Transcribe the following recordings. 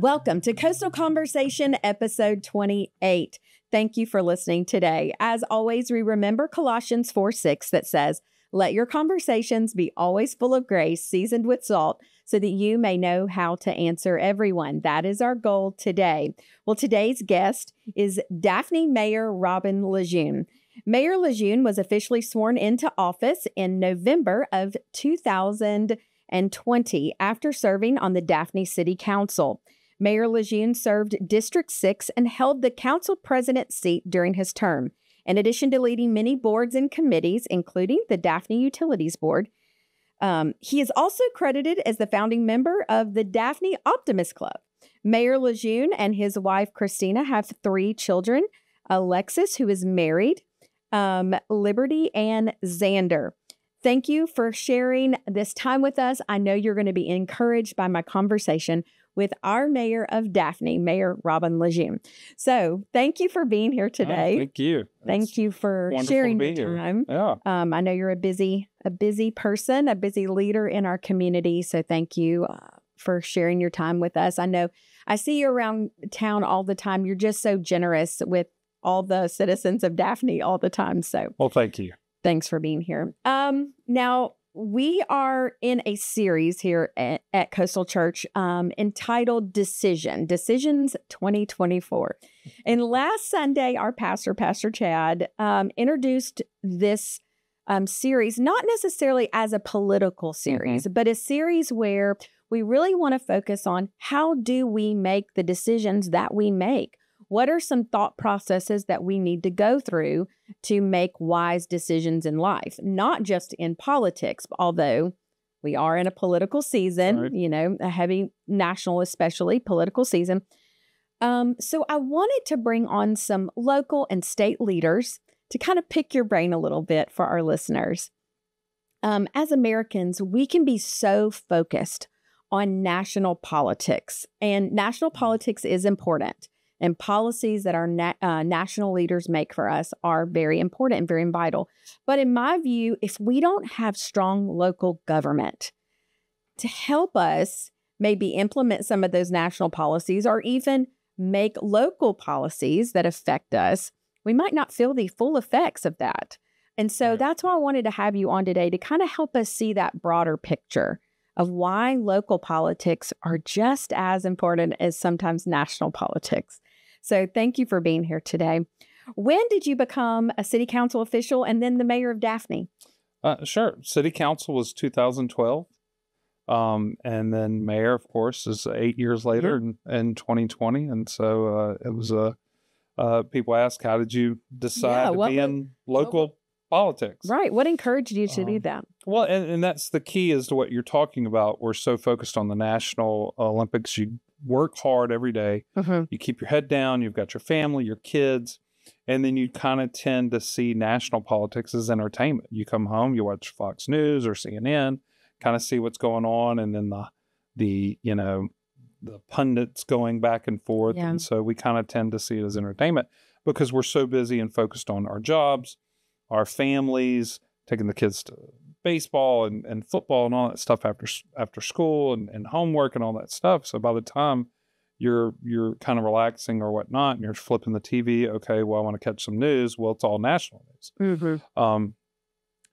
Welcome to Coastal Conversation, episode 28. Thank you for listening today. As always, we remember Colossians 4:6 that says, "Let your conversations be always full of grace, seasoned with salt, so that you may know how to answer everyone." That is our goal today. Well, today's guest is Daphne Mayor Robin Lejeune. Mayor Lejeune was officially sworn into office in November of 2020 after serving on the Daphne City Council. Mayor Lejeune served District 6 and held the council president seat during his term. In addition to leading many boards and committees, including the Daphne Utilities Board, he is also credited as the founding member of the Daphne Optimist Club. Mayor Lejeune and his wife, Christina, have 3 children, Alexis, who is married, Liberty, and Xander. Thank you for sharing this time with us. I know you're going to be encouraged by my conversation with our mayor of Daphne, Mayor Robin Lejeune. So thank you for being here today. Thank you. Thank you for sharing your time. Yeah. I know you're a busy person, a busy leader in our community. So thank you for sharing your time with us. I know I see you around town all the time. You're just so generous with all the citizens of Daphne all the time. So, well, thank you. Thanks for being here. Now, we are in a series here at Coastal Church entitled Decisions 2024. And last Sunday, our pastor, Pastor Chad, introduced this series, not necessarily as a political series, but a series where we really want to focus on how do we make the decisions that we make? What are some thought processes that we need to go through to make wise decisions in life, not just in politics, although we are in a political season, right. You know, a heavy national, especially political season. So I wanted to bring on some local and state leaders to kind of pick your brain a little bit for our listeners. As Americans, we can be so focused on national politics, and national politics is important. And policies that our national leaders make for us are very important and very vital. But in my view, if we don't have strong local government to help us maybe implement some of those national policies or even make local policies that affect us, we might not feel the full effects of that. And so that's why I wanted to have you on today to kind of help us see that broader picture of why local politics are just as important as sometimes national politics. So thank you for being here today. When did you become a city council official and then the mayor of Daphne? Sure. City council was 2012. And then mayor, of course, is 8 years later in 2020. And so it was people ask, how did you decide to be in local politics? Right. What encouraged you to do that? Well, and that's the key as to what you're talking about. We're so focused on the National Olympics. You work hard every day. You keep your head down. You've got your family, your kids, and then you kind of tend to see national politics as entertainment. You come home, you watch Fox News or CNN, kind of see what's going on, and then the pundits going back and forth. Yeah. And so we kind of tend to see it as entertainment because we're so busy and focused on our jobs, our families, taking the kids to baseball and football and all that stuff after school and homework and all that stuff. So by the time you're kind of relaxing or whatnot, and you're flipping the TV, okay, well, I want to catch some news. Well, it's all national news.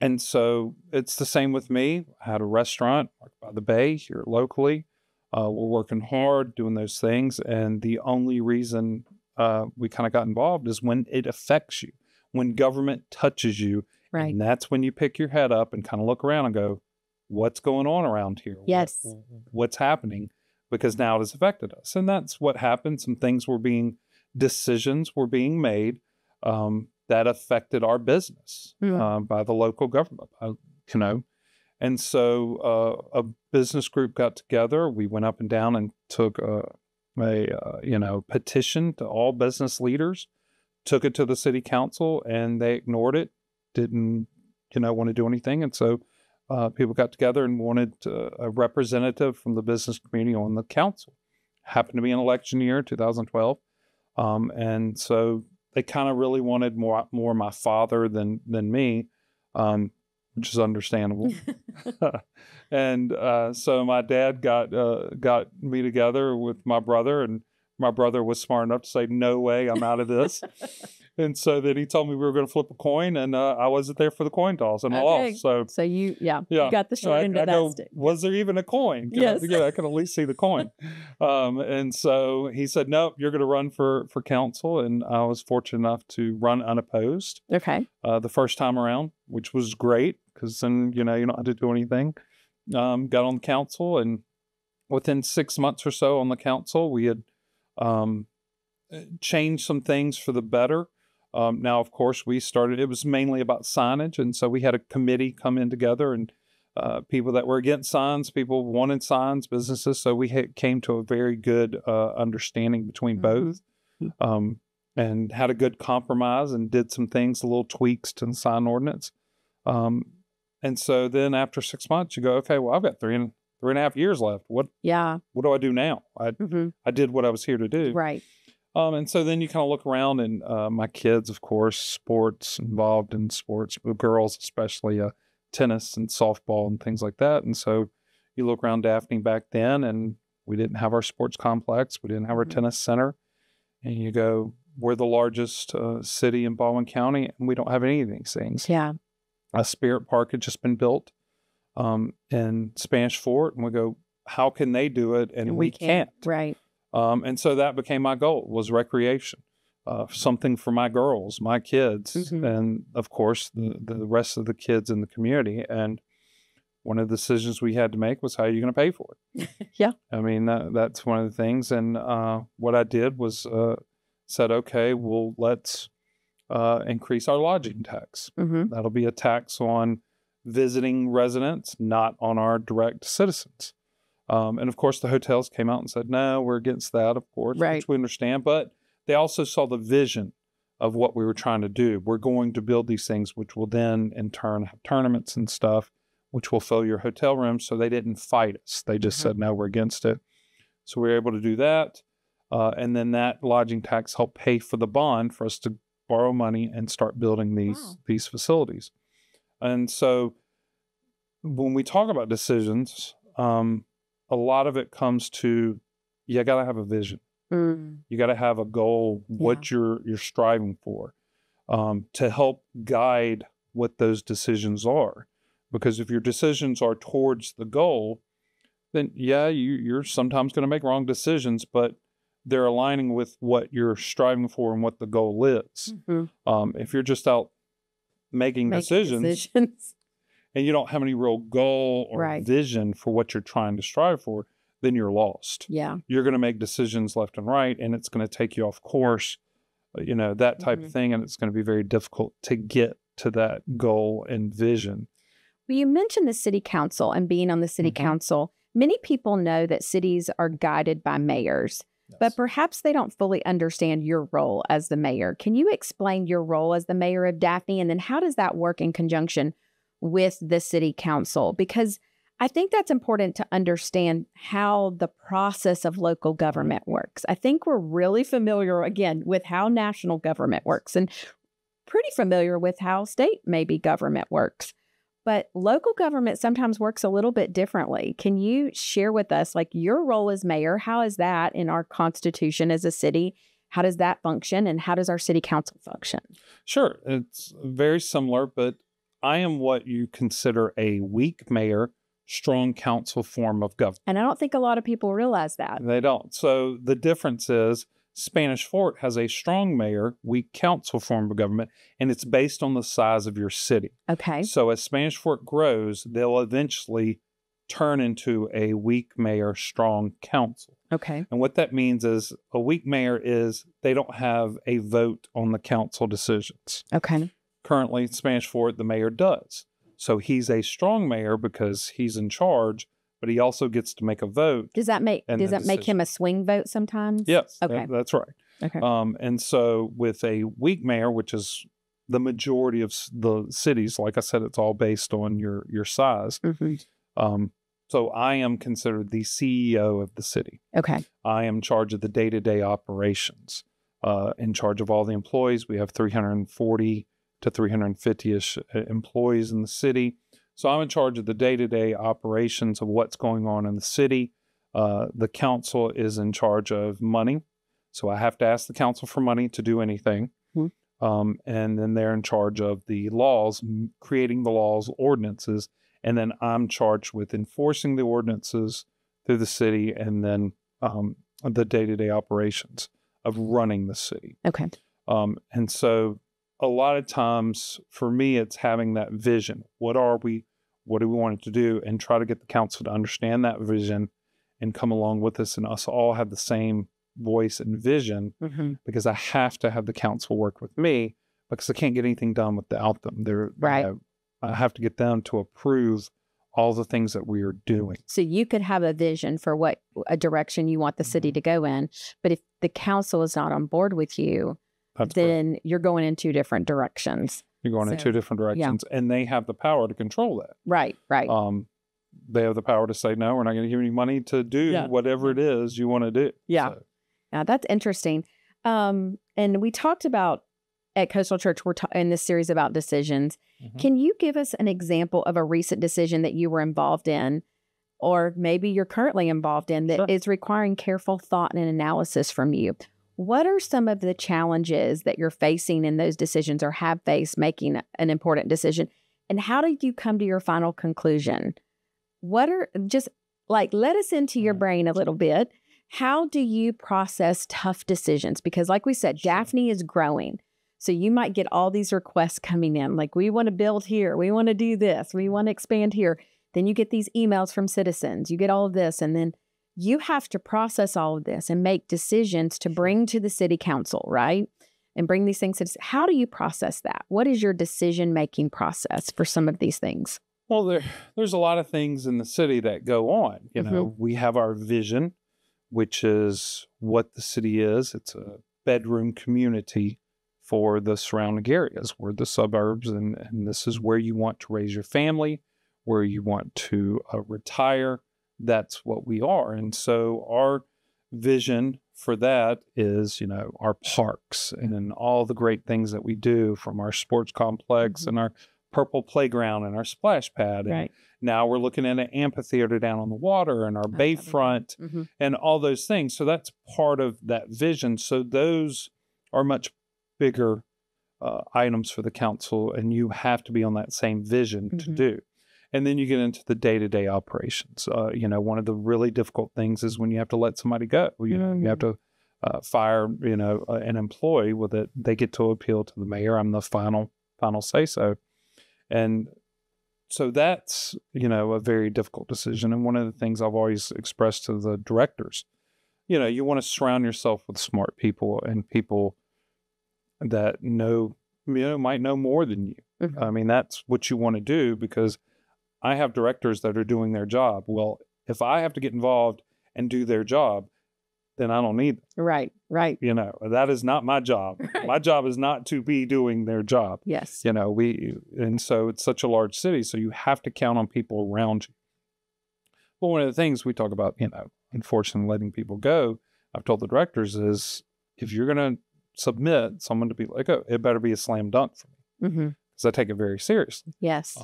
And so it's the same with me. I had a restaurant by the bay here locally. We're working hard doing those things. And the only reason we kind of got involved is when it affects you, when government touches you. Right. And that's when you pick your head up and kind of look around and go, what's going on around here? Yes. What's happening? Because now it has affected us. And that's what happened. Decisions were being made that affected our business by the local government, And so a business group got together. We went up and down and took a petition to all business leaders, took it to the city council, and they ignored it. Didn't, want to do anything. And so people got together and wanted a representative from the business community on the council. Happened to be an election year, 2012. And so they kind of really wanted more my father than me. which is understandable. And so my dad got me together with my brother, and my brother was smart enough to say, "No way, I'm out of this." And so then he told me we were going to flip a coin, and I wasn't there for the coin toss, and I lost. So you got the short end of that stick. Was there even a coin? Yes. I could at least see the coin. And so he said, "No, you're going to run for council," and I was fortunate enough to run unopposed. Okay. The first time around, which was great because then you don't have to do anything. Got on the council, and within 6 months or so on the council, we had changed some things for the better. Now, of course, it was mainly about signage. And so we had a committee come in together, and people that were against signs, people wanted signs, businesses. So we came to a very good understanding between both, and had a good compromise and did some things, little tweaks to the sign ordinance. And so then after 6 months, you go, okay, well, I've got 3.5 years left. What do I do now? I did what I was here to do. Right. And so then you kind of look around, and my kids, of course, involved in sports, but girls especially, tennis and softball and things like that. And so you look around Daphne back then, and we didn't have our sports complex. We didn't have our tennis center. And you go, we're the largest city in Baldwin County, and we don't have any of these things. Yeah. A Spirit Park had just been built in Spanish Fort, and we go, how can they do it and we can't? Right. And so that became my goal, was recreation, something for my girls, my kids, and of course the rest of the kids in the community. And one of the decisions we had to make was, how are you going to pay for it? Yeah. I mean, that's one of the things. And what I did was said, okay, well, let's increase our lodging tax. That'll be a tax on visiting residents, not on our direct citizens. And of course, the hotels came out and said, no, we're against that, of course, which we understand. But they also saw the vision of what we were trying to do. We're going to build these things, which will then in turn have tournaments and stuff, which will fill your hotel rooms. So they didn't fight us. They just said, no, we're against it. So we were able to do that. And then that lodging tax helped pay for the bond for us to borrow money and start building these facilities. And so when we talk about decisions, a lot of it comes to, you got to have a vision. You got to have a goal, what you're striving for, to help guide what those decisions are. Because if your decisions are towards the goal, then you're sometimes going to make wrong decisions, but they're aligning with what you're striving for and what the goal is. If you're just out making decisions and you don't have any real goal or vision for what you're trying to strive for, then you're lost. Yeah. You're going to make decisions left and right, and it's going to take you off course, that type of thing. And it's going to be very difficult to get to that goal and vision. Well, you mentioned the city council and being on the city council. Many people know that cities are guided by mayors, but perhaps they don't fully understand your role as the mayor. Can you explain your role as the mayor of Daphne? And then how does that work in conjunction with the city council? Because I think that's important to understand how the process of local government works. I think we're really familiar, again, with how national government works and pretty familiar with how state maybe government works. But local government sometimes works a little bit differently. Can you share with us, like, your role as mayor? How is that in our Constitution as a city? How does that function? And how does our city council function? Sure. It's very similar, but I am what you consider a weak mayor, strong council form of government. And I don't think a lot of people realize that. They don't. So the difference is Spanish Fort has a strong mayor, weak council form of government, and it's based on the size of your city. Okay. So as Spanish Fort grows, they'll eventually turn into a weak mayor, strong council. Okay. And what that means is a weak mayor is they don't have a vote on the council decisions. Okay. Currently, Spanish Fort, the mayor does. So he's a strong mayor because he's in charge, but he also gets to make a vote. Does that make him a swing vote sometimes? Yes. Okay. That's right. Okay. And so with a weak mayor, which is the majority of the cities, like I said, it's all based on your size. So I am considered the CEO of the city. Okay. I am in charge of the day-to-day operations, in charge of all the employees. We have 340 to 350-ish employees in the city. So I'm in charge of the day-to-day operations of what's going on in the city. The council is in charge of money. So I have to ask the council for money to do anything. And then they're in charge of the laws, creating the laws, ordinances. And then I'm charged with enforcing the ordinances through the city, and then the day-to-day operations of running the city. Okay. And so a lot of times for me, it's having that vision. What do we want it to do? And try to get the council to understand that vision and come along with us, and us all have the same voice and vision, because I have to have the council work with me, because I can't get anything done without them. Right. I have to get them to approve all the things that we are doing. So you could have a vision for what a direction you want the city to go in, but if the council is not on board with you, then you're going in two different directions. You're going in two different directions, and they have the power to control that. Right. They have the power to say, no, we're not going to give you money to do whatever it is you want to do. Yeah. So. Now that's interesting. And we talked about at Coastal Church, we're in this series about decisions. Can you give us an example of a recent decision that you were involved in, or maybe you're currently involved in, that is requiring careful thought and analysis from you? What are some of the challenges that you're facing in those decisions, or have faced making an important decision? And how did you come to your final conclusion? What are let us into your brain a little bit. How do you process tough decisions? Because like we said, Daphne is growing. So you might get all these requests coming in, like, we want to build here, we want to do this, we want to expand here. Then you get these emails from citizens, you get all of this, and then you have to process all of this and make decisions to bring to the city council, right? And bring these things to, how do you process that? What is your decision-making process for some of these things? Well, there's a lot of things in the city that go on. You know, we have our vision, which is what the city is. It's a bedroom community for the surrounding areas. We're the suburbs, and this is where you want to raise your family, where you want to retire. That's what we are. And so our vision for that is, our parks and all the great things that we do, from our sports complex and our purple playground and our splash pad. And now we're looking at an amphitheater down on the water and our bayfront and all those things. So that's part of that vision. So those are much bigger items for the council, and you have to be on that same vision to do. And then you get into the day-to-day operations. One of the really difficult things is when you have to let somebody go. You have to fire, an employee with it. They get to appeal to the mayor. I'm the final say-so. And so that's, a very difficult decision. And one of the things I've always expressed to the directors, you want to surround yourself with smart people and people that might know more than you. I mean, that's what you want to do, because I have directors that are doing their job. Well, if I have to get involved and do their job, then I don't need them. Right. That is not my job. Right. My job is not to be doing their job. Yes. And so it's such a large city, so you have to count on people around you. But one of the things we talk about, unfortunately, letting people go, I've told the directors, is if you're going to submit someone to be let go, it better be a slam dunk for me, because I take it very seriously. Yes.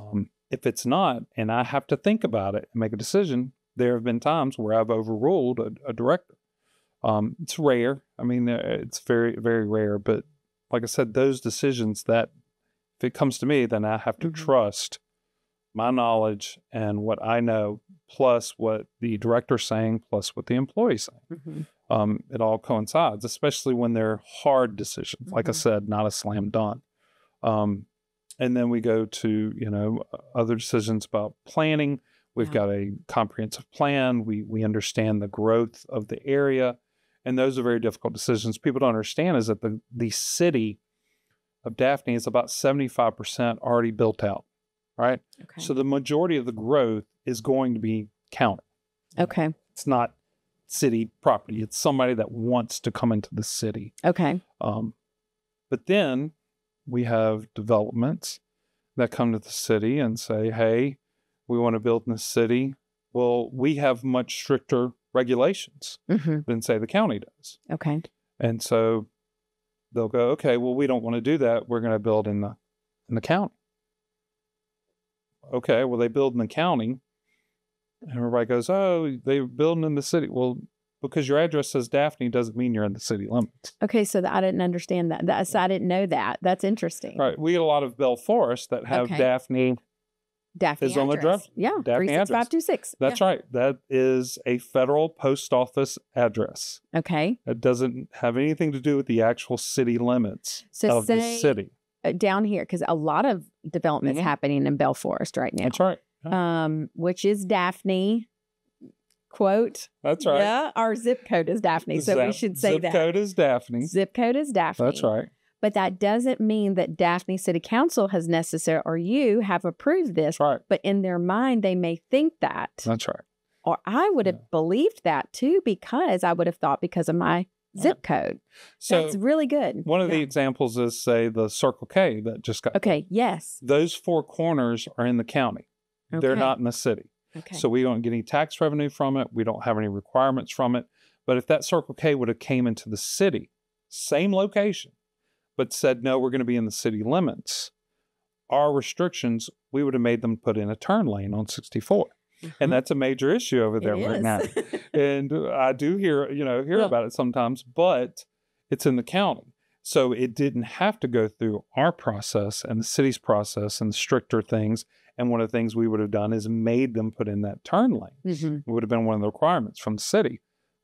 If it's not, and I have to think about it and make a decision, there have been times where I've overruled a director. It's rare. I mean, it's very, very rare. But like I said, those decisions, that if it comes to me, then I have to trust my knowledge and what I know, plus what the director's saying, plus what the employee's saying. It all coincides, especially when they're hard decisions. Like I said, not a slam dunk. And then we go to, other decisions about planning. We've got a comprehensive plan. We understand the growth of the area. And those are very difficult decisions. People don't understand is that the city of Daphne is about 75% already built out, right? Okay. So the majority of the growth is going to be county. Okay. It's not city property. It's somebody that wants to come into the city. Okay. But then we have developments that come to the city and say, hey, we want to build in the city. Well, we have much stricter regulations than, say, the county does. Okay. And so they'll go, okay, well, we don't want to do that. We're going to build in the county. okay, well, they build in the county. And everybody goes, oh, they're building in the city. Well, because your address says Daphne doesn't mean you're in the city limits. Okay, so I didn't understand that. So I didn't know that. That's interesting. Right. We get a lot of Bell Forest that have Daphne. Daphne is on the address. Yeah, Daphne 36526. That's right. That is a federal post office address. Okay. It doesn't have anything to do with the actual city limits of the city. Down here, because a lot of development's happening in Bell Forest right now. That's right. Which is Daphne. Quote. That's right. Yeah, our zip code is Daphne, so we should say that. Zip code is Daphne. Zip code is Daphne. That's right. But that doesn't mean that Daphne City Council has necessarily, or you have approved this. That's right. But in their mind, they may think that. That's right. Or I would have believed that too, because I would have thought because of my zip code. So that's really good. One of the examples is, say, the Circle K that just got. Okay. Yes. Those four corners are in the county. Okay. They're not in the city. Okay. So we don't get any tax revenue from it. We don't have any requirements from it. But if that Circle K would have came into the city, same location, but said, no, we're going to be in the city limits, our restrictions, we would have made them put in a turn lane on 64. And that's a major issue over there right now. And I do hear about it sometimes, but it's in the county. So it didn't have to go through our process and the city's process and the stricter things. And one of the things we would have done is made them put in that turn lane. It would have been one of the requirements from the city.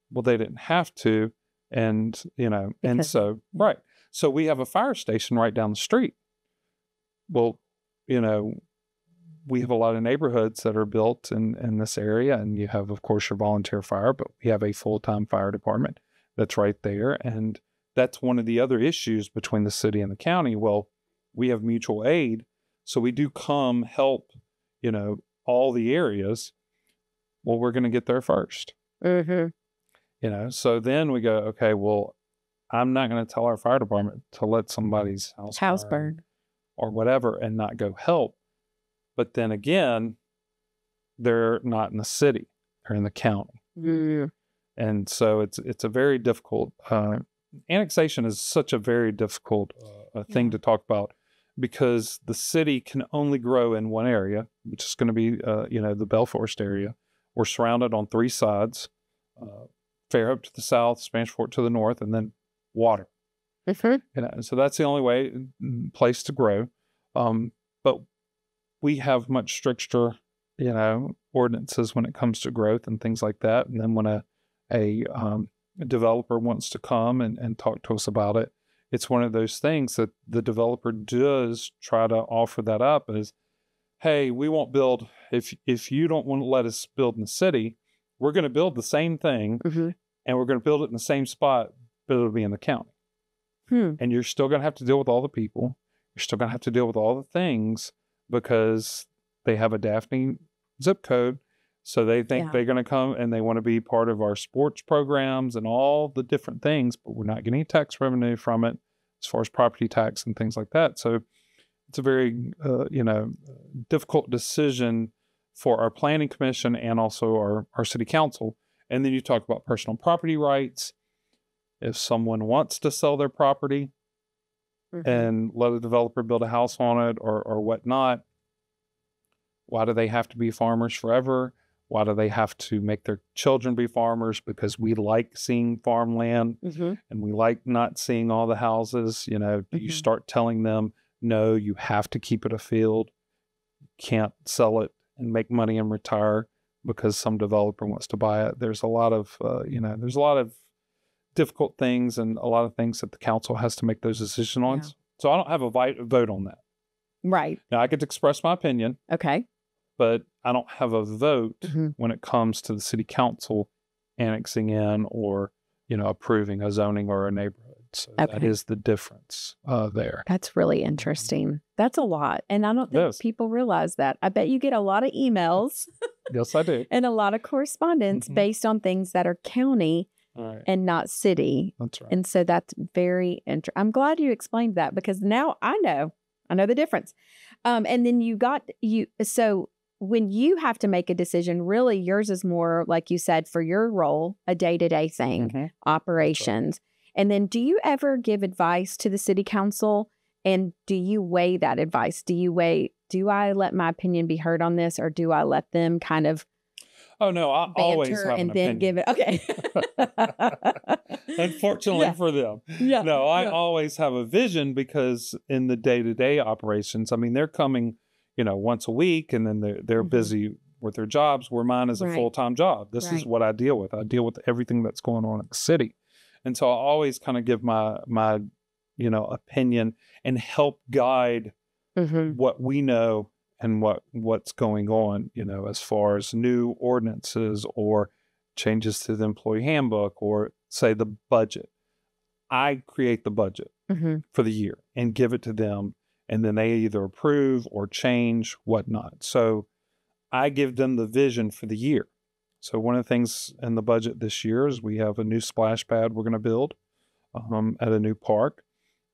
Well, they didn't have to. And, right. So we have a fire station right down the street. Well, we have a lot of neighborhoods that are built in this area, and you have, of course, your volunteer fire, but we have a full-time fire department that's right there. And that's one of the other issues between the city and the county. Well, we have mutual aid, so we do come help, all the areas. Well, we're going to get there first. So then we go, okay, well, I'm not going to tell our fire department to let somebody's house burn or whatever and not go help. But then again, they're not in the city; they're in the county, and so it's a very difficult. Annexation is such a very difficult thing to talk about because the city can only grow in one area, which is going to be the Bell Forest area. We're surrounded on three sides: Fairhope to the south, Spanish Fort to the north, and then water. So that's the only place to grow. But we have much stricter, ordinances when it comes to growth and things like that. And then when a developer wants to come and talk to us about it, it's one of those things that the developer does try to offer that up is, hey, we won't build, if you don't want to let us build in the city, we're going to build the same thing and we're going to build it in the same spot, but it'll be in the county. And you're still going to have to deal with all the people. You're still going to have to deal with all the things because they have a Daphne zip code. So they think they're going to come and they want to be part of our sports programs and all the different things, but we're not getting any tax revenue from it as far as property tax and things like that. So it's a very, difficult decision for our planning commission and also our city council. And then you talk about personal property rights. If someone wants to sell their property and let a developer build a house on it or whatnot, why do they have to be farmers forever? Why do they have to make their children be farmers? Because we like seeing farmland and we like not seeing all the houses. You start telling them, no, you have to keep it a field. You can't sell it and make money and retire because some developer wants to buy it. There's a lot of, there's a lot of difficult things and a lot of things that the council has to make those decisions on. So I don't have a vote on that. Right. Now I get to express my opinion. Okay. But I don't have a vote when it comes to the city council annexing in or, approving a zoning or a neighborhood. So that is the difference there. That's really interesting. That's a lot. And I don't think people realize that. I bet you get a lot of emails. Yes, I do. And a lot of correspondence based on things that are county and not city. That's right. And so that's very interesting. I'm glad you explained that because now I know the difference. And then so when you have to make a decision, really yours is more, like you said, for your role, a day-to-day thing, operations. And then do you ever give advice to the city council and do you weigh that advice? Do you weigh do I let my opinion be heard on this, or do I let them kind of Oh no, I always banter have and an then opinion. give it? Okay. Unfortunately Yeah. for them. Yeah. No, I Yeah. always have a vision because in the day-to-day operations, I mean, they're coming, once a week, and then they're Mhm. busy with their jobs, where mine is a Right. full-time job. This is Right. what I deal with. I deal with everything that's going on in the city. And so I always kind of give my opinion and help guide Mhm. what we know and what's going on, as far as new ordinances or changes to the employee handbook, or say the budget. I create the budget Mhm. for the year and give it to them, and then they either approve or change whatnot. So I give them the vision for the year. So one of the things in the budget this year is we have a new splash pad we're going to build at a new park.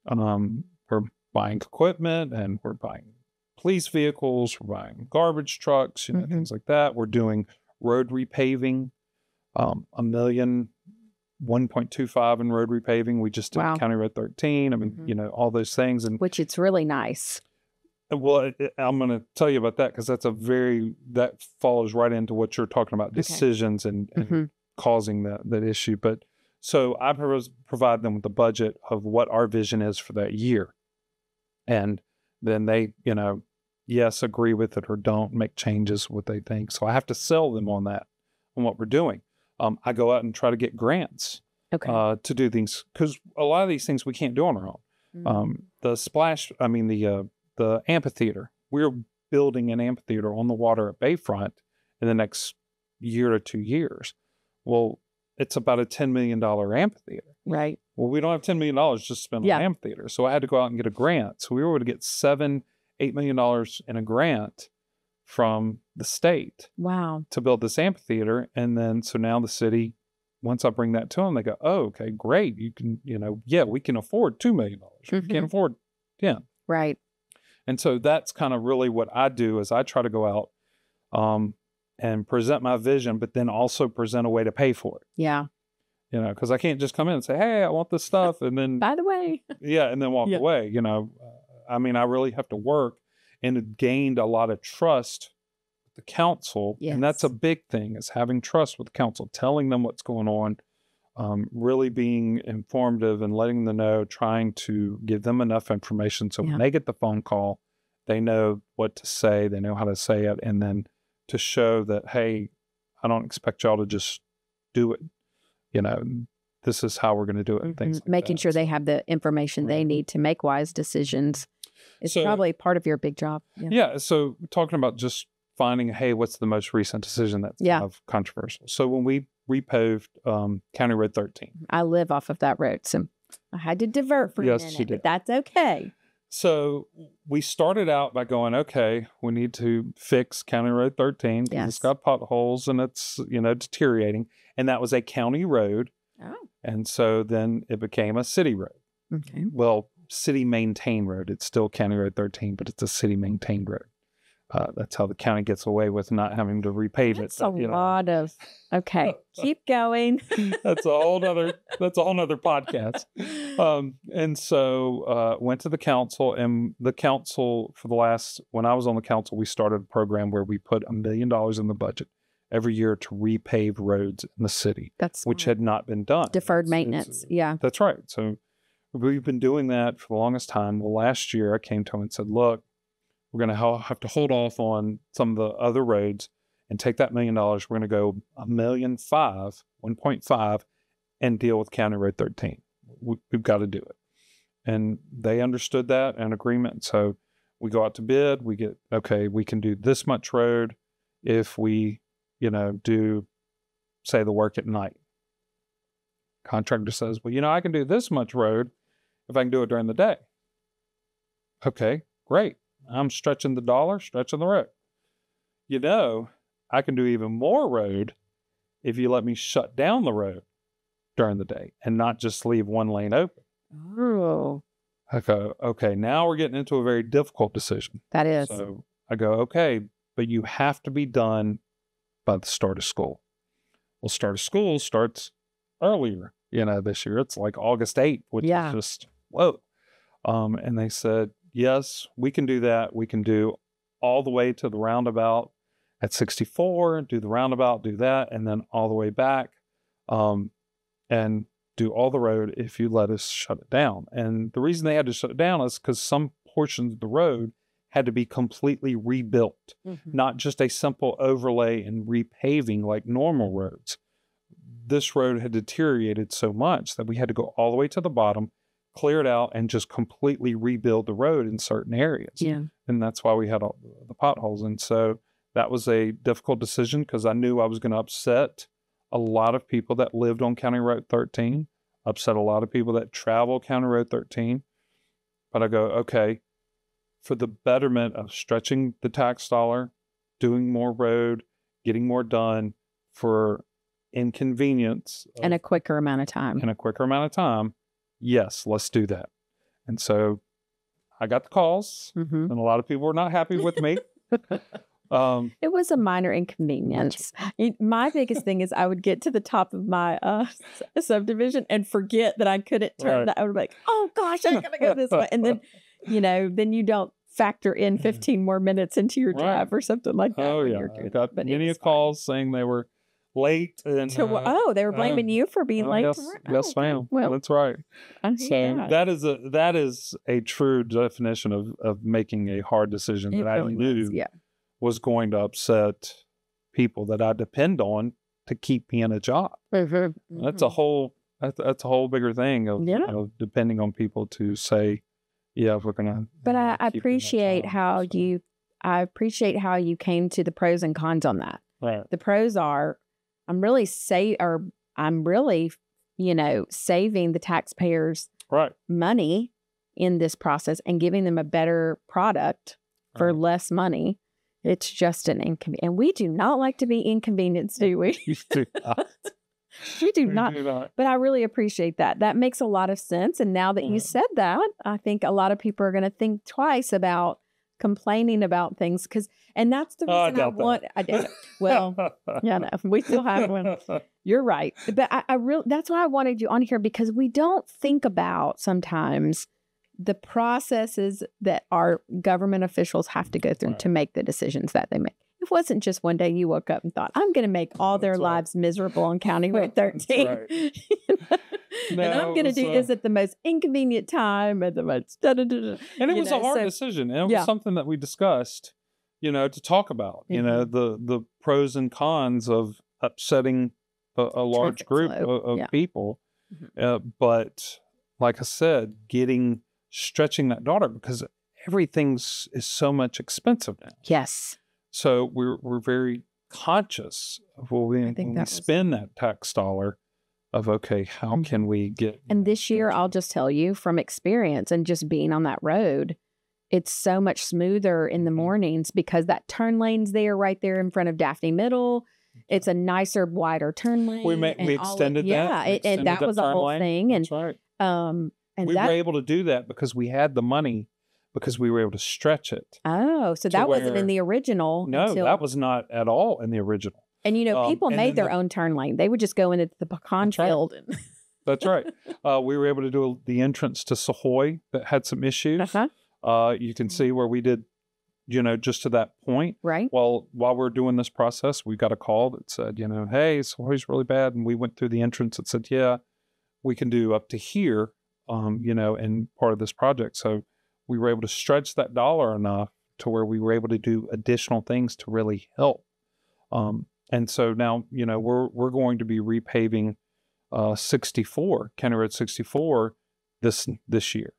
We're buying equipment, and we're buying police vehicles, we're buying garbage trucks, Mhm. things like that. We're doing road repaving, $1 million, 1.25 in road repaving. We just did Wow. County Road 13. I mean, Mhm. all those things. And Which it's really nice. well, I'm going to tell you about that, because that follows right into what you're talking about, decisions and Mhm. causing that issue. But so I provide them with the budget of what our vision is for that year. And then they, yes, agree with it or don't, make changes what they think. So I have to sell them on that, on what we're doing. I go out and try to get grants Okay. to do things, because a lot of these things we can't do on our own. Mm. The amphitheater. We're building an amphitheater on the water at Bayfront in the next year to 2 years. Well, it's about a $10 million amphitheater. Right. Well, we don't have $10 million just to spend on Yeah. an amphitheater. So I had to go out and get a grant. So we were able to get $7-8 million in a grant from the state Wow. to build this amphitheater. And then, so now the city, once I bring that to them, they go, oh, okay, great. You can, we can afford $2 million. We Mhm. can't afford 10. Right. And so that's kind of really what I do, is I try to go out and present my vision, but then also present a way to pay for it. Yeah. Because I can't just come in and say, hey, I want this stuff, and then By the way. and then walk Yeah. away. I mean, I really have to work, and it gained a lot of trust with the council. And that's a Yes. big thing, is having trust with the council, telling them what's going on, really being informative and letting them know, trying to give them enough information so Yeah. when they get the phone call, they know what to say, they know how to say it, and then to show that, hey, I don't expect y'all to just do it. This is how we're going to do it. And things Mhm. like Making that. sure they So, have the information they need to make wise decisions is So- probably part of your big job. Yeah. yeah. So talking about just finding, hey, what's the most recent decision that's Yeah. kind of controversial. So when we repaved County Road 13. I live off of that road, so I had to divert for Yes, a you minute, did. but that's okay. So we started out by going, okay, we need to fix County Road 13 because Yes. it's got potholes and it's, deteriorating. And that was a county road. Oh. And so then it became a city road. Okay. Well, city maintained road. It's still County Road 13, but it's a city maintained road. That's how the county gets away with not having to repave That's it. a lot of okay. Keep going. That's a whole nother podcast. And so went to the council, and the council when I was on the council, we started a program where we put $1 million in the budget every year to repave roads in the city, That's which smart. had not been done. Deferred It's- maintenance. Yeah. That's right. So we've been doing that for the longest time. Well, last year I came to him and said, look, we're going to have to hold off on some of the other roads and take that $1 million. We're going to go $1.5 and deal with County Road 13. We've got to do it. And they understood that and agreement. So we go out to bid. We get, okay, we can do this much road if we, do, say, the work at night. Contractor says, well, I can do this much road if I can do it during the day. Okay, great. I'm stretching the dollar, stretching the road. I can do even more road if you let me shut down the road during the day and not just leave one lane open. Oh, I go, okay, now we're getting into a very difficult decision. that is. So I go, okay, but you have to be done by the start of school. Well, start of school starts earlier, this year. It's like August 8th, which Yeah. is just, whoa. And they said, yes, we can do that. We can do all the way to the roundabout at 64, do the roundabout, do that, and then all the way back, and do all the road if you let us shut it down. And the reason they had to shut it down is because some portions of the road had to be completely rebuilt, not just a simple overlay and repaving like normal roads. This road had deteriorated so much that we had to go all the way to the bottom, clear it out, and just completely rebuild the road in certain areas. Yeah. And that's why we had all the potholes. And so that was a difficult decision because I knew I was going to upset a lot of people that lived on County Road 13, upset a lot of people that travel County Road 13. But I go, okay, for the betterment of stretching the tax dollar, doing more road, getting more done for inconvenience. And a quicker amount of time. In a quicker amount of time, yes, let's do that. And so I got the calls, and a lot of people were not happy with me. It was a minor inconvenience. My biggest thing is I would get to the top of my subdivision and forget that I couldn't turn that. I would be like, oh gosh, I gotta go this way. And then, then you don't factor in 15 more minutes into your drive or something like that. Oh yeah, I got many calls saying they were late. And they were blaming you for being late. Yes, ma'am. Well, that's right. So that is a true definition of making a hard decision that I knew was going to upset people that I depend on to keep me in a job. That's a whole bigger thing of depending on people to say, yeah, we're gonna. But I appreciate how you came to the pros and cons on that. Right. The pros are, I'm really saving the taxpayers money in this process and giving them a better product for less money. It's just an inconvenience. And we do not like to be inconvenienced, do we? We do not. But I really appreciate that. That makes a lot of sense. And now that you said that, I think a lot of people are going to think twice about complaining about things. And that's the reason I doubt it. Well, no, we still have one. You're right. But that's why I wanted you on here, because we don't think about sometimes the processes that our government officials have to go through to make the decisions that they make. It wasn't just one day you woke up and thought, I'm going to make all their lives miserable on County Road 13. And I'm going to do this at the most inconvenient time, at the most And it was a hard decision. And it was something that we discussed, to talk about, the pros and cons of upsetting a large group of people. But like I said, stretching that dollar, because everything is so much expensive now. Yes. So we're very conscious of when we spend that tax dollar of, okay, how can we get... And this year, I'll just tell you from experience and just being on that road, it's so much smoother in the mornings because that turn lane's right there in front of Daphne Middle. It's a nicer, wider turn lane. We extended that. Yeah, and that was a whole thing. That's right. And we were able to do that because we had the money, because we were able to stretch it. Oh, so that wasn't in the original. No, that was not at all in the original. And, people made their own turn lane. They would just go into the pecan field. That's right. We were able to do the entrance to Sahoy that had some issues. You can see where we did, just to that point. Right. While we're doing this process, we got a call that said, hey, Sahoy's really bad. And we went through the entrance and said, yeah, we can do up to here, and part of this project. So we were able to stretch that dollar enough to where we were able to do additional things to really help. And so now, we're going to be repaving 64, County Road 64 this year.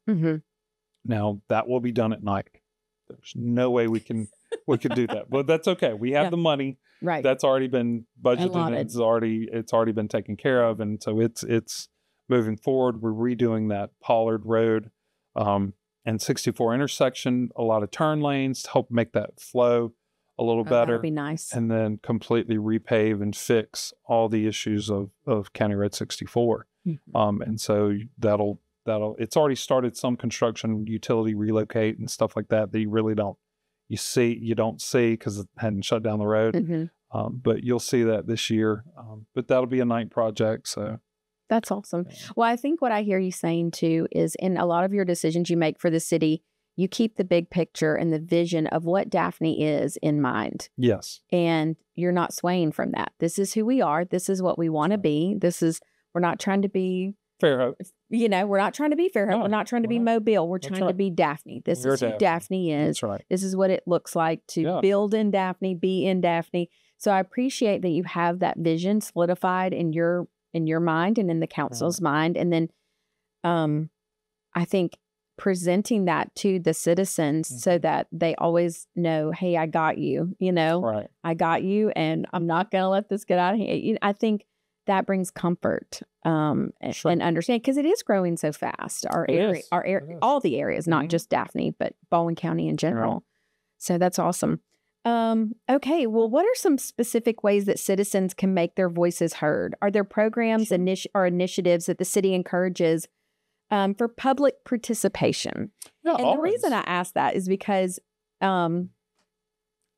Now that will be done at night. There's no way we can do that, but that's okay. We have the money. Right. That's already been budgeted. It's already been taken care of. And so it's moving forward. We're redoing that Pollard Road, and 64 intersection, a lot of turn lanes to help make that flow a little better. That'd be nice. And then completely repave and fix all the issues of County Road 64. And so that'll it's already started some construction, utility relocate and stuff like that you really don't see because it hadn't shut down the road. But you'll see that this year. But that'll be a night project. So that's awesome. Well, I think what I hear you saying too is in a lot of your decisions you make for the city, you keep the big picture and the vision of what Daphne is in mind. Yes. And you're not swaying from that. This is who we are. This is what we want to be. We're not trying to be Fairhope. We're not trying to be Fairhope. No, we're not trying to be not. Mobile. We're That's trying to right. be Daphne. This We're is who Daphne is. That's right. This is what it looks like to build in Daphne, be in Daphne. So I appreciate that you have that vision solidified in your mind and in the council's mind. And then I think presenting that to the citizens so that they always know, hey, I got you, Right. I got you, and I'm not going to let this get out of hand. I think that brings comfort and understanding, because it is growing so fast. Our area, all the areas, not just Daphne, but Baldwin County in general. Right. So that's awesome. Okay. Well, what are some specific ways that citizens can make their voices heard? Are there programs or initiatives that the city encourages for public participation? Yeah, and the reason I ask that is because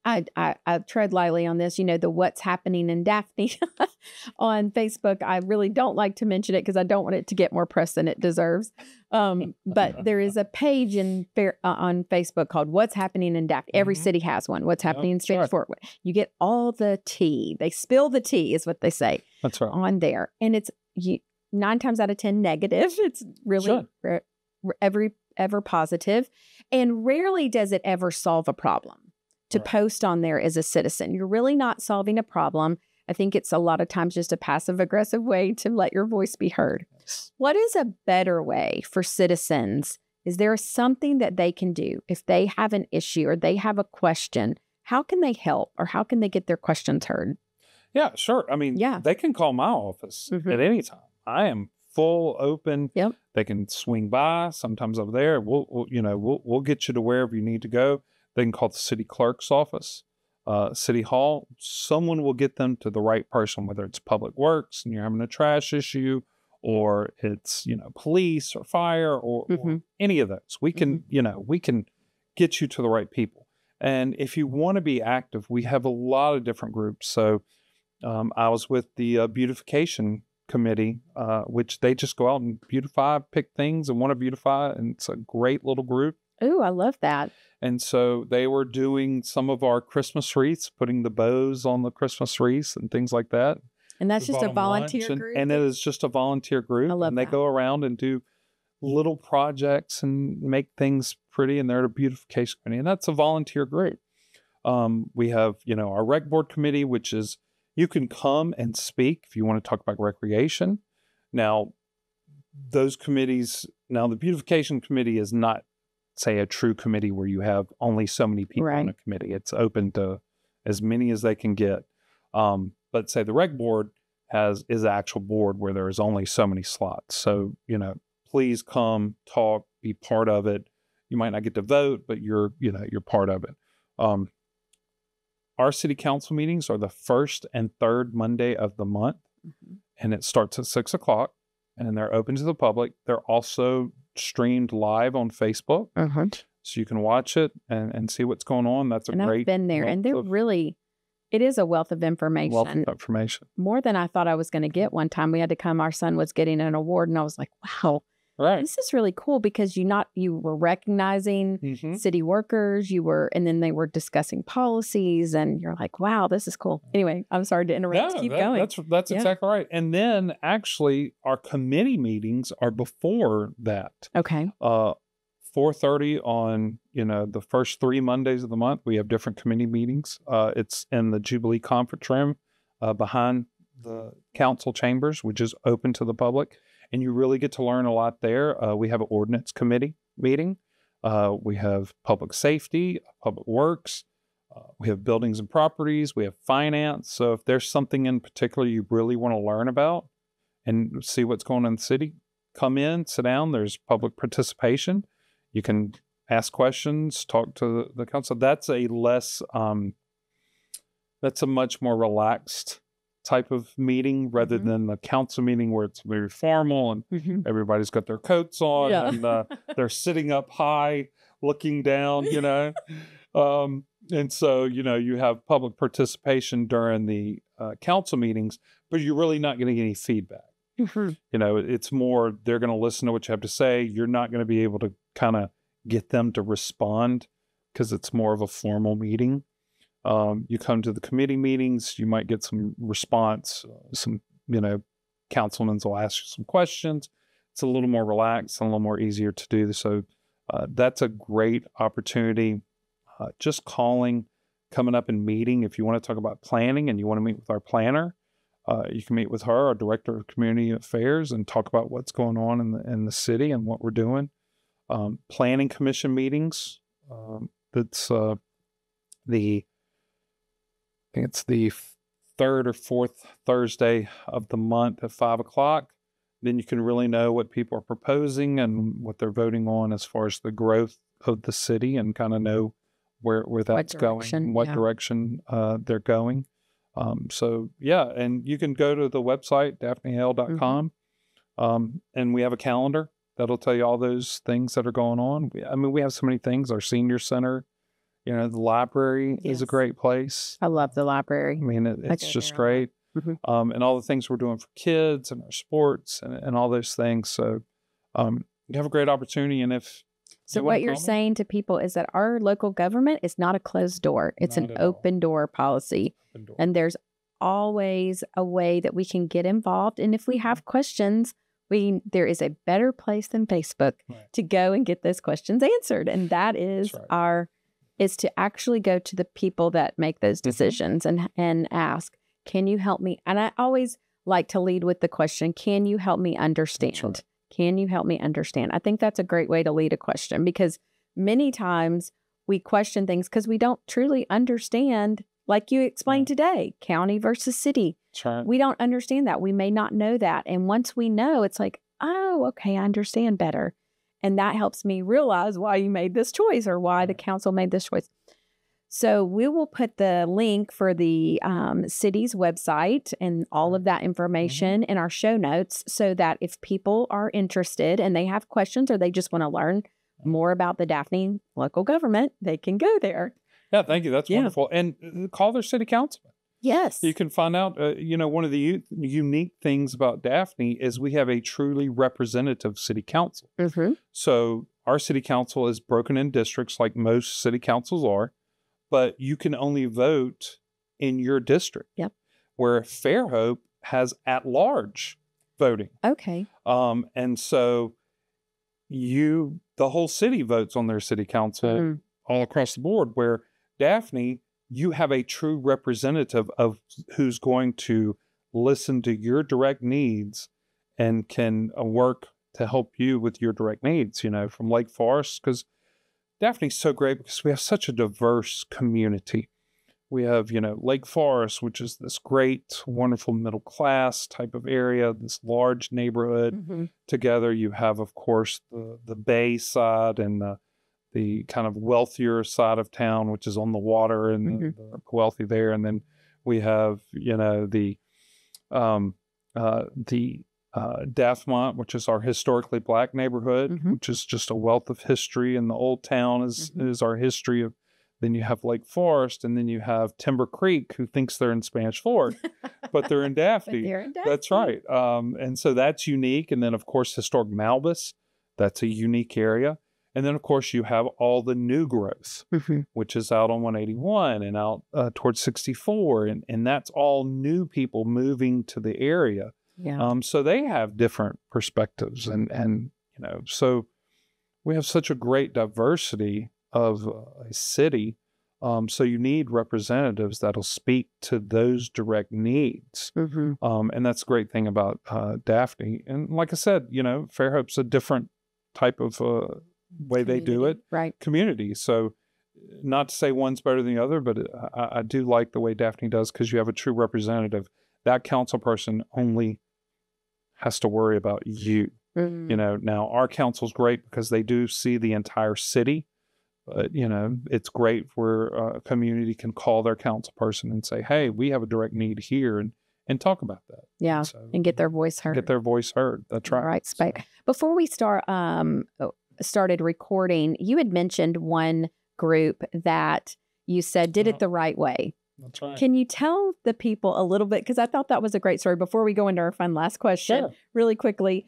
I tread lightly on this, the what's happening in Daphne on Facebook. I really don't like to mention it because I don't want it to get more press than it deserves. But there is a page on Facebook called What's Happening in Daphne. Every city has one. What's happening in Spanish Fort? You get all the tea. They spill the tea is what they say. That's right. On there. And it's 9 times out of 10 negative. It's really ever positive. And rarely does it ever solve a problem to post on there as a citizen. You're really not solving a problem. I think it's a lot of times just a passive aggressive way to let your voice be heard. Yes. What is a better way for citizens? Is there something that they can do if they have an issue or they have a question? How can they help, or how can they get their questions heard? Yeah, sure. I mean, they can call my office at any time. I am full open. Yep. They can swing by. Sometimes over there, we'll get you to wherever you need to go. They can call the city clerk's office, City Hall. Someone will get them to the right person, whether it's Public Works and you're having a trash issue, or it's, police or fire or any of those. We can, we can get you to the right people. And if you want to be active, we have a lot of different groups. So I was with the beautification committee, which they just go out and beautify, pick things and want to beautify. And it's a great little group. Ooh, I love that. And so they were doing some of our Christmas wreaths, putting the bows on the Christmas wreaths and things like that. And that's just a volunteer group? And it is just a volunteer group. I love that. They go around and do little projects and make things pretty, and they're at a beautification committee. And that's a volunteer group. We have, our rec board committee, which is, you can come and speak if you want to talk about recreation. Now, those committees, the beautification committee is not, say, a true committee where you have only so many people on a committee. It's open to as many as they can get. But say the rec board is an actual board where there is only so many slots. So, please come, talk, be part of it. You might not get to vote, but you're part of it. Our city council meetings are the first and third Monday of the month, and it starts at 6:00, and they're open to the public. They're also streamed live on Facebook, so you can watch it and see what's going on. That's I've been there, and they're really, it is a wealth of information. More than I thought I was going to get. One time we had to come, our son was getting an award, and I was like, wow. Right. This is really cool because you were recognizing city workers, and then they were discussing policies, and you're like, wow, this is cool. Anyway, I'm sorry to interrupt. Keep going. That's exactly right. And then actually our committee meetings are before that. Okay. 4:30 on, the first 3 Mondays of the month, we have different committee meetings. It's in the Jubilee Conference Room behind the council chambers, which is open to the public. And you really get to learn a lot there. We have an ordinance committee meeting. We have public safety, public works. We have buildings and properties. We have finance. So if there's something in particular you really want to learn about and see what's going on in the city, come in, sit down. There's public participation. You can ask questions, talk to the council. That's a much more relaxed type of meeting rather than the council meeting where it's very formal and everybody's got their coats on and they're sitting up high looking down, and so, you have public participation during the council meetings, but you're really not going to get any feedback. It's more, they're going to listen to what you have to say. You're not going to be able to kind of get them to respond because it's more of a formal meeting. You come to the committee meetings, you might get some response, some, councilmen will ask you some questions. It's a little more relaxed and a little more easier to do. So that's a great opportunity. Just calling, coming up and meeting. If you want to talk about planning and you want to meet with our planner, you can meet with her, our director of community affairs, and talk about what's going on in the city and what we're doing. Planning commission meetings. That's I think it's the third or fourth Thursday of the month at 5:00. Then you can really know what people are proposing and what they're voting on as far as the growth of the city, and kind of know where that's going, what direction they're going. And you can go to the website, daphnehill.com, and we have a calendar that'll tell you all those things that are going on. We have so many things. Our senior center, the library is a great place. I love the library. It's just great. And all the things we're doing for kids and our sports and all those things. So you have a great opportunity. And so what you're saying to people is that our local government is not a closed door. It's an open door policy. And there's always a way that we can get involved. And if we have questions, there is a better place than Facebook to go and get those questions answered. And that is is to actually go to the people that make those decisions and ask, can you help me? And I always like to lead with the question, can you help me understand? Can you help me understand? I think that's a great way to lead a question, because many times we question things because we don't truly understand, like you explained today, county versus city. We don't understand that. We may not know that. And once we know, it's like, oh, okay, I understand better. And that helps me realize why you made this choice or why the council made this choice. So we will put the link for the city's website and all of that information in our show notes, so that if people are interested and they have questions or they just want to learn more about the Daphne local government, they can go there. Yeah, thank you. That's wonderful. And call their city councilman. Yes. You can find out, one of the unique things about Daphne is we have a truly representative city council. So our city council is broken in districts like most city councils are, but you can only vote in your district. Yep. Where Fairhope has at-large voting. Okay. And so the whole city votes on their city council all across the board, where Daphne, you have a true representative of who's going to listen to your direct needs and can work to help you with your direct needs, from Lake Forest, because Daphne's so great because we have such a diverse community. We have, Lake Forest, which is this great, wonderful middle class type of area, this large neighborhood. Together, you have, of course, the Bay side and the kind of wealthier side of town, which is on the water and the wealthy there. And then we have, the Daphmont, which is our historically Black neighborhood, which is just a wealth of history. And the Old Town is our history of. Then you have Lake Forest, and then you have Timber Creek, who thinks they're in Spanish Fort, but they're in Daphne. They're in Daphne. That's right. And so that's unique. And then, of course, historic Malbus, that's a unique area. And then, of course, you have all the new growth, which is out on 181 and out towards 64. And that's all new people moving to the area. Yeah. So they have different perspectives. And so we have such a great diversity of a city. So you need representatives that'll speak to those direct needs. And that's the great thing about Daphne. And like I said, Fairhope's a different type of way they do it. Right. Community. So not to say one's better than the other, but I do like the way Daphne does, because you have a true representative. That council person only has to worry about you. Now our council's great because they do see the entire city. But, it's great where a community can call their council person and say, hey, we have a direct need here, and talk about that. Yeah, and get their voice heard. Get their voice heard. That's right. Right. So. Before we started recording, you had mentioned one group that you said did it the right way. That's right. Can you tell the people a little bit? Because I thought that was a great story. Before we go into our fun last question, really quickly,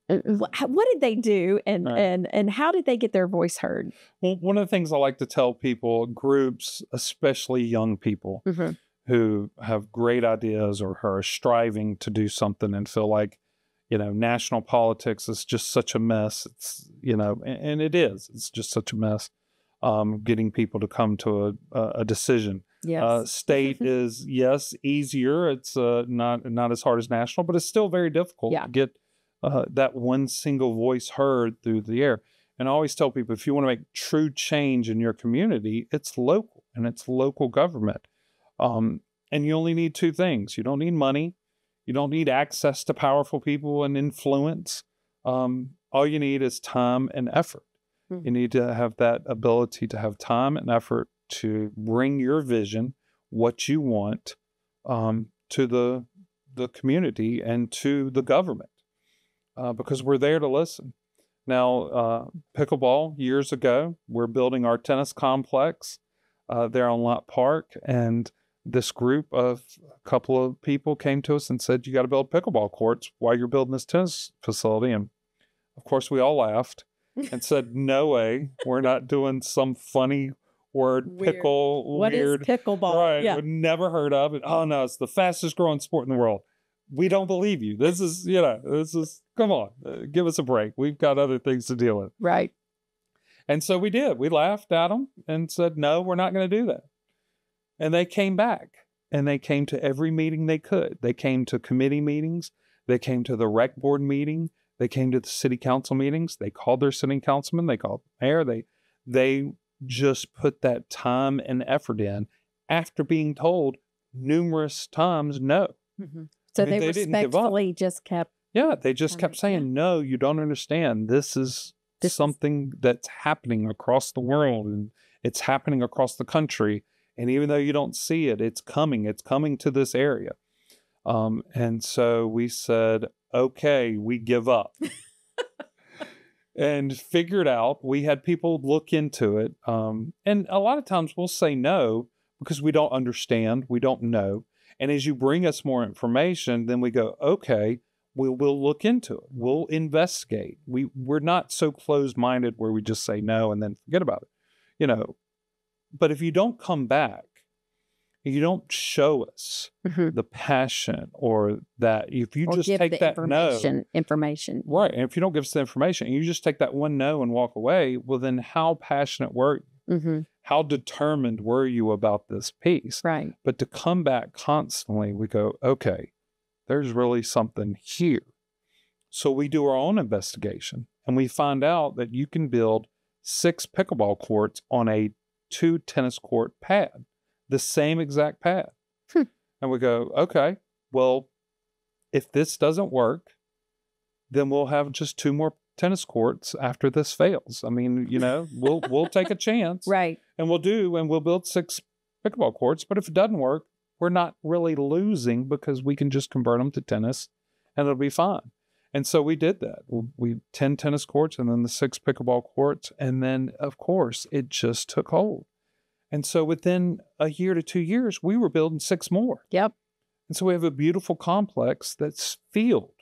What did they do, and Right. and how did they get their voice heard? Well, one of the things I like to tell people, groups, especially young people Mm-hmm. who have great ideas or who are striving to do something and feel like, national politics is just such a mess. It's, and it is. It's just such a mess. Getting people to come to a decision. Yes. State is, yes, easier. It's not as hard as national, but it's still very difficult Yeah. to get that one single voice heard through the air. And I always tell people, if you want to make true change in your community, it's local, and it's local government. And you only need two things. You don't need money. You don't need access to powerful people and influence. All you need is time and effort. You need to have that ability to have time and effort to bring your vision, what you want, to the community and to the government, because we're there to listen. Now, pickleball, years ago, we're building our tennis complex there on Lot Park, and this group of a couple of people came to us and said, you got to build pickleball courts while you're building this tennis facility. And of course, we all laughed and said, no way, we're not doing some funny word, Weird. pickle, What weird. is pickleball? Right, Yeah. we've never heard of it. Oh, no, it's the fastest growing sport in the world. We don't believe you. This is, come on, give us a break. We've got other things to deal with. Right. And so we did. We laughed at them and said, no, we're not going to do that. And they came back, and they came to every meeting they could. They came to committee meetings. They came to the rec board meeting. They came to the city council meetings. They called their city councilman. They called the mayor. They just put that time and effort in after being told numerous times no. Mm-hmm. So I mean, they didn't give up. respectfully just kept. Yeah, they just kept Yeah. saying, no, you don't understand. This is something that's happening across the world, and it's happening across the country. And even though you don't see it, it's coming to this area. And so we said, okay, we give up. And figured out, we had people look into it. And a lot of times we'll say no because we don't understand, we don't know. And as you bring us more information, then we go, okay, we'll look into it. We'll investigate. We're not so closed-minded where we just say no and then forget about it. But if you don't come back, you don't show us the passion, or that if you just take that information. Right. And if you don't give us the information and you just take that one no and walk away, well, then how passionate were you? Mm-hmm. How determined were you about this piece? Right. But to come back constantly, we go, okay, there's really something here. So we do our own investigation, and we find out that you can build 6 pickleball courts on a 2 tennis court pad, the same exact pad. And we go, okay, well, if this doesn't work, then we'll have just 2 more tennis courts after this fails. I mean, we'll take a chance. Right. And we'll build 6 pickleball courts. But if it doesn't work, we're not really losing, because we can just convert them to tennis and it'll be fine. And so we did that. We 10 tennis courts and then the 6 pickleball courts. And then, of course, it just took hold. And so within a year to 2 years, we were building 6 more. Yep. And so we have a beautiful complex that's filled.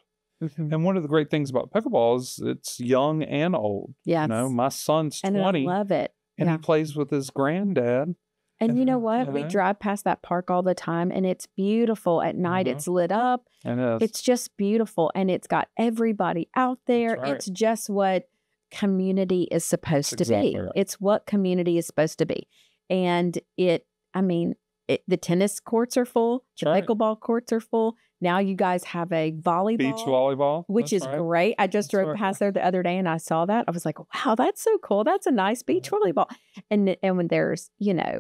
Mm-hmm. And one of the great things about pickleball is it's young and old. Yes. My son's 20. And I love it. And he plays with his granddad. And you know what? We drive past that park all the time, and it's beautiful at night. It's lit up. It's just beautiful. And it's got everybody out there. Right. It's just what community is supposed to be. Right. It's what community is supposed to be. And the tennis courts are full. The pickleball courts are full. Now you guys have a volleyball. Beach volleyball. Which is great. I just drove past there the other day and I saw that. I was like, wow, that's so cool. That's a nice beach volleyball. And when there's,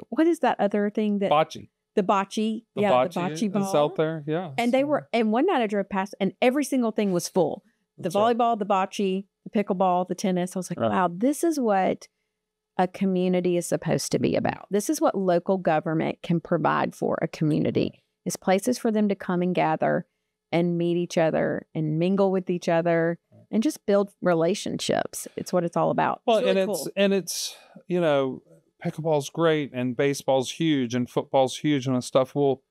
what is that other thing that... Bocce. The bocce. The bocce ball. It's out there, yeah. And one night I drove past and every single thing was full. The volleyball, the bocce, the pickleball, the tennis. I was like, wow, this is what a community is supposed to be about. This is what local government can provide for a community. Is places for them to come and gather and meet each other and mingle with each other and just build relationships. It's what it's all about. Well, it's really it's pickleball's great and baseball's huge and football's huge and stuff. Well,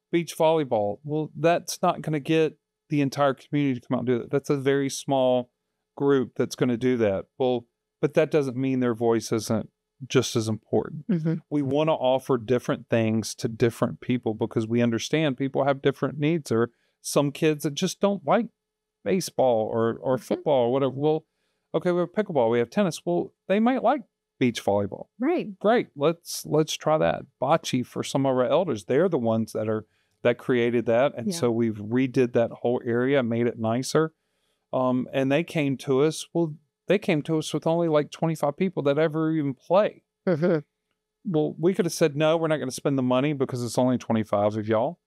beach volleyball, that's not going to get the entire community to come out and do that. That's a very small group that's going to do that. Well, but that doesn't mean their voice isn't just as important. We want to offer different things to different people because we understand people have different needs. Or some kids that just don't like baseball or football or whatever. Well, okay, we have pickleball, we have tennis. Well, they might like beach volleyball. Right. Great. Let's try that. Bocce for some of our elders. They're the ones that created that. And so we've redid that whole area, made it nicer. And they came to us. Well, they came to us with only like 25 people that ever even play. Well, we could have said, no, we're not going to spend the money because it's only 25 of y'all.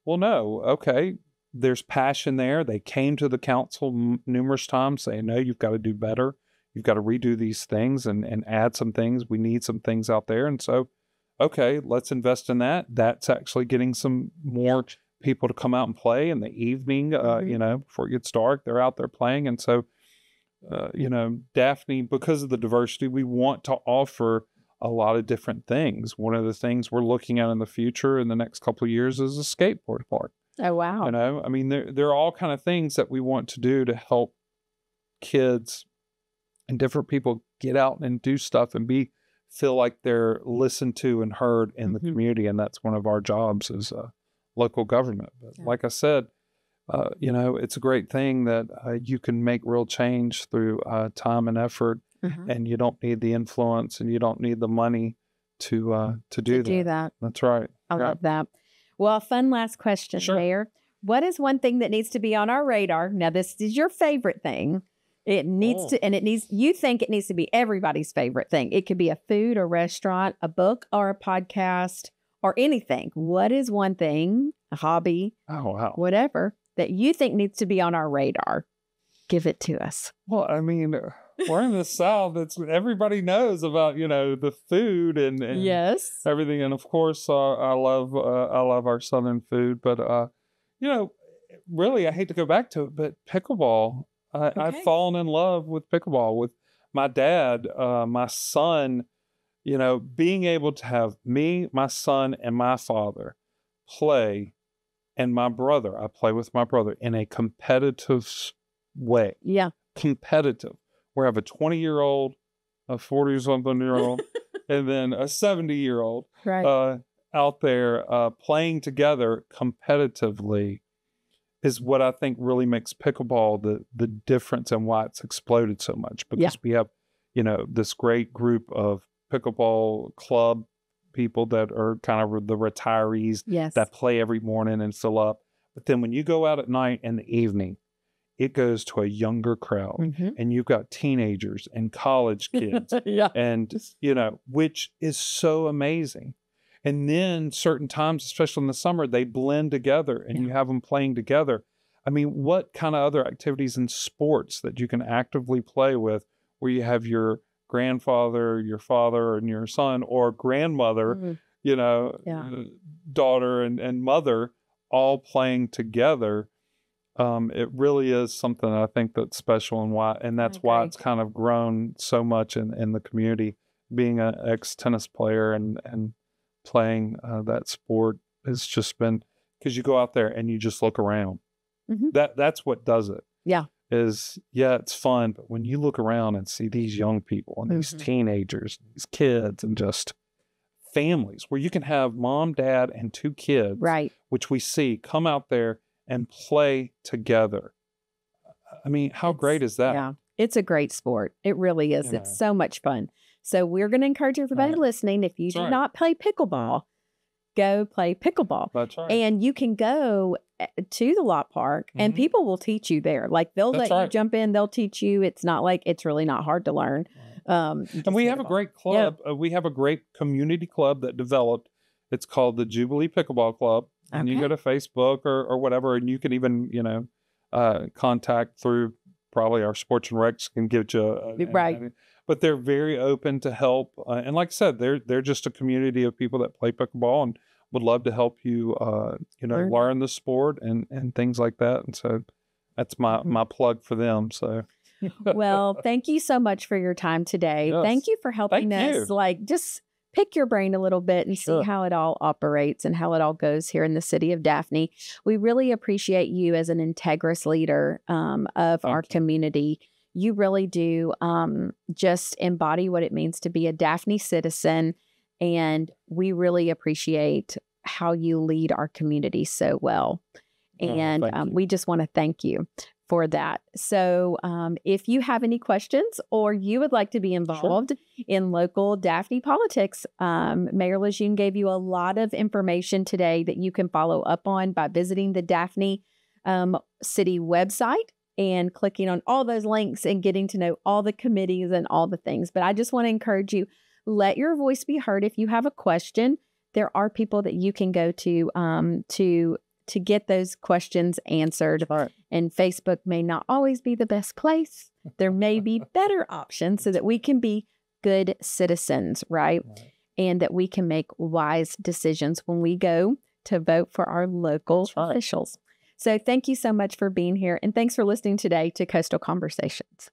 Well, no. Okay. There's passion there. They came to the council numerous times saying, no, you've got to do better. You've got to redo these things and add some things. We need some things out there. And so, okay, let's invest in that. That's actually getting some more people to come out and play in the evening, before it gets dark. They're out there playing. And so, Daphne, because of the diversity, we want to offer a lot of different things. One of the things we're looking at in the future in the next couple of years is a skateboard park. Oh, wow. I mean, there are all kind of things that we want to do to help kids and different people get out and do stuff and feel like they're listened to and heard in the community. And that's one of our jobs as a local government. But like I said, it's a great thing that you can make real change through time and effort, and you don't need the influence and you don't need the money to do that. That's right. I love that. Well, fun last question, Mayor. What is one thing that needs to be on our radar? Now, this is your favorite thing. It needs to, and you think it needs to be everybody's favorite thing. It could be a food, a restaurant, a book, or a podcast, or anything. What is one thing, a hobby, whatever, that you think needs to be on our radar? Give it to us. Well, I mean, we're in the South. Everybody knows about, the food and yes, everything. And of course, I love our Southern food, but, really, I hate to go back to it, but pickleball, I've fallen in love with pickleball with my dad, my son, being able to have me, my son, and my father play, and my brother, I play with my brother in a competitive way. Yeah. Competitive. We have a 20-year-old, a 40-something-year-old, and then a 70-year-old out there playing together competitively is what I think really makes pickleball the difference and why it's exploded so much. Because we have, this great group of pickleball club people that are kind of the retirees that play every morning and fill up. But then when you go out at night in the evening, it goes to a younger crowd, and you've got teenagers and college kids, and, which is so amazing. And then certain times, especially in the summer, they blend together and you have them playing together. I mean, what kind of other activities in sports that you can actively play with where you have your grandfather, your father, and your son, or grandmother, daughter and mother all playing together? It really is something I think that's special, and that's why it's kind of grown so much in the community. Being an ex-tennis player and playing that sport has just been, because you go out there and you just look around. That's what does it. It's fun, but when you look around and see these young people and these teenagers, these kids, and just families where you can have mom, dad, and 2 kids, which we see come out there and play together. I mean, how great is that? Yeah, it's a great sport. It really is. It's so much fun. So we're going to encourage everybody listening, if you do not play pickleball, go play pickleball. That's right. And you can go to the lot park and people will teach you there. Like they'll let you jump in, they'll teach you. It's not like, it's really not hard to learn. And we have a great club. We have a great community club that developed. It's called the Jubilee Pickleball Club. And you go to Facebook or whatever, and you can even, contact through probably our sports and recs can give you but they're very open to help. And like I said, they're just a community of people that play pickleball and would love to help you, learn the sport and things like that. And so that's my plug for them. So, well, thank you so much for your time today. Yes. Thank you for helping us, just pick your brain a little bit and see how it all operates and how it all goes here in the city of Daphne. We really appreciate you as an integrous leader of our community. you really do just embody what it means to be a Daphne citizen. And we really appreciate how you lead our community so well. And we just want to thank you for that. So if you have any questions or you would like to be involved in local Daphne politics, Mayor Lejeune gave you a lot of information today that you can follow up on by visiting the Daphne City website and clicking on all those links and getting to know all the committees and all the things. But I just want to encourage you, let your voice be heard. If you have a question, there are people that you can go to get those questions answered. Right. And Facebook may not always be the best place. There may be better options so that we can be good citizens, right? And that we can make wise decisions when we go to vote for our local officials. So thank you so much for being here. And thanks for listening today to Coastal Conversations.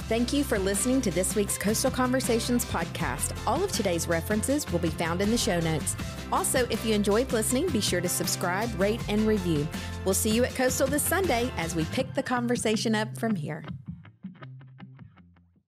Thank you for listening to this week's Coastal Conversations podcast. All of today's references will be found in the show notes. Also, if you enjoyed listening, be sure to subscribe, rate, and review. We'll see you at Coastal this Sunday as we pick the conversation up from here.